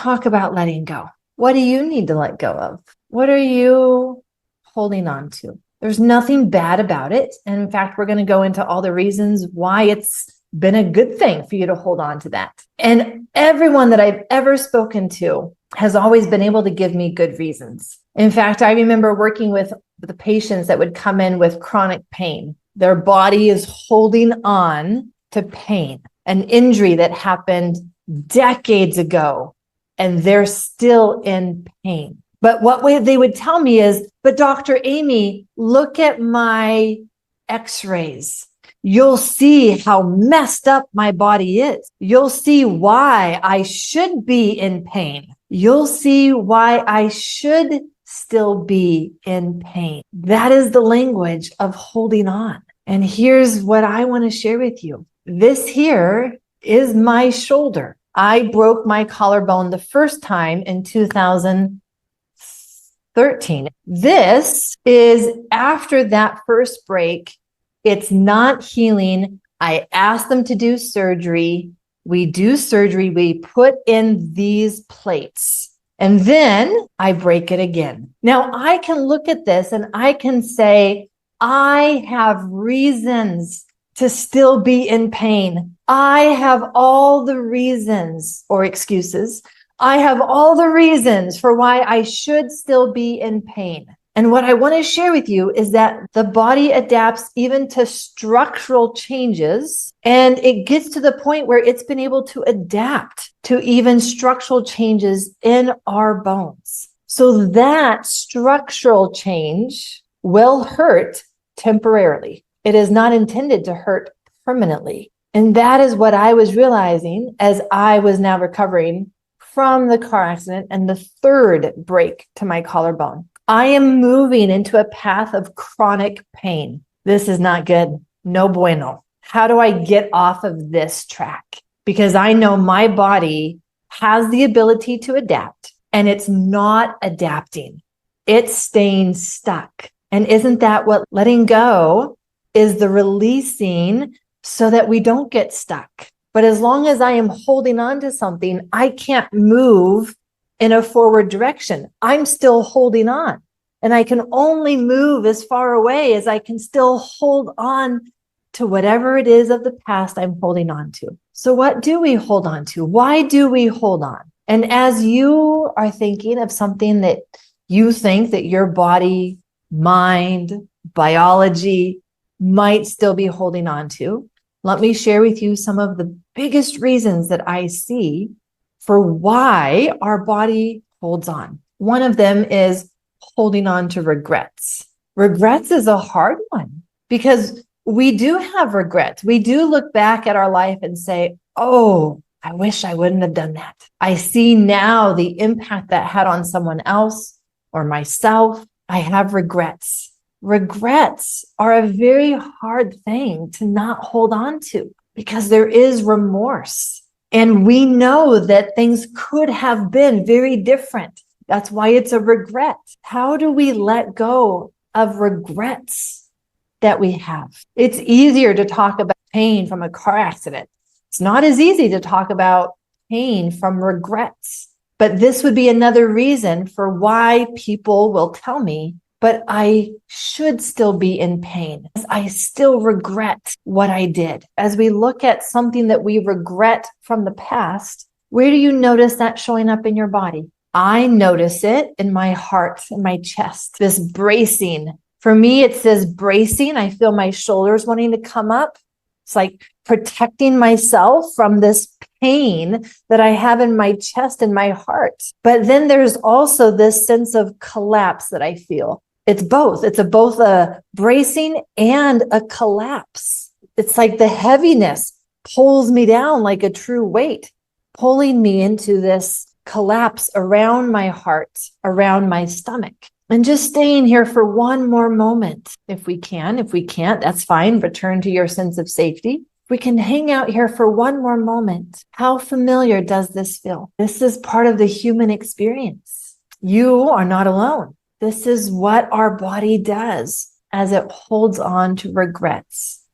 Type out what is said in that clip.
talk about letting go. What do you need to let go of? What are you holding on to? There's nothing bad about it. And in fact, we're going to go into all the reasons why it's been a good thing for you to hold on to that. And everyone that I've ever spoken to has always been able to give me good reasons. In fact, I remember working with the patients that would come in with chronic pain. Their body is holding on to pain, an injury that happened decades ago, and they're still in pain. But what way they would tell me is, but Dr. Aimie, look at my x-rays. You'll see how messed up my body is. You'll see why I should be in pain. You'll see why I should still be in pain. That is the language of holding on. And here's what I want to share with you. This here is my shoulder. I broke my collarbone the first time in 2013. This is after that first break. It's not healing. I asked them to do surgery. We do surgery. We put in these plates. And then I break it again. Now I can look at this and I can say, I have reasons to still be in pain. I have all the reasons or excuses. I have all the reasons for why I should still be in pain. And what I want to share with you is that the body adapts even to structural changes, and it gets to the point where it's been able to adapt to even structural changes in our bones. So that structural change will hurt temporarily. It is not intended to hurt permanently. And that is what I was realizing as I was now recovering from the car accident and the third break to my collarbone. I am moving into a path of chronic pain. This is not good. No bueno. How do I get off of this track? Because I know my body has the ability to adapt, and it's not adapting. It's staying stuck. And isn't that what letting go is, the releasing so that we don't get stuck? But as long as I am holding on to something, I can't move in a forward direction. I'm still holding on, and I can only move as far away as I can still hold on to whatever it is of the past I'm holding on to. So what do we hold on to? Why do we hold on? And as you are thinking of something that you think that your body, mind, biology might still be holding on to, let me share with you some of the biggest reasons that I see for why our body holds on. One of them is holding on to regrets. Regrets is a hard one because we do have regrets. We do look back at our life and say, oh, I wish I wouldn't have done that. I see now the impact that had on someone else or myself. I have regrets. Regrets are a very hard thing to not hold on to because there is remorse. And we know that things could have been very different. That's why it's a regret. How do we let go of regrets that we have? It's easier to talk about pain from a car accident. It's not as easy to talk about pain from regrets. But this would be another reason for why people will tell me, but I should still be in pain. I still regret what I did. As we look at something that we regret from the past, where do you notice that showing up in your body? I notice it in my heart, in my chest, this bracing. For me, it says bracing. I feel my shoulders wanting to come up. It's like protecting myself from this pain that I have in my chest and my heart. But then there's also this sense of collapse that I feel. It's both. It's both a bracing and a collapse. It's like the heaviness pulls me down like a true weight, pulling me into this collapse around my heart, around my stomach. And just staying here for one more moment, if we can. If we can't, that's fine. Return to your sense of safety. We can hang out here for one more moment. How familiar does this feel? This is part of the human experience. You are not alone. This is what our body does as it holds on to regrets.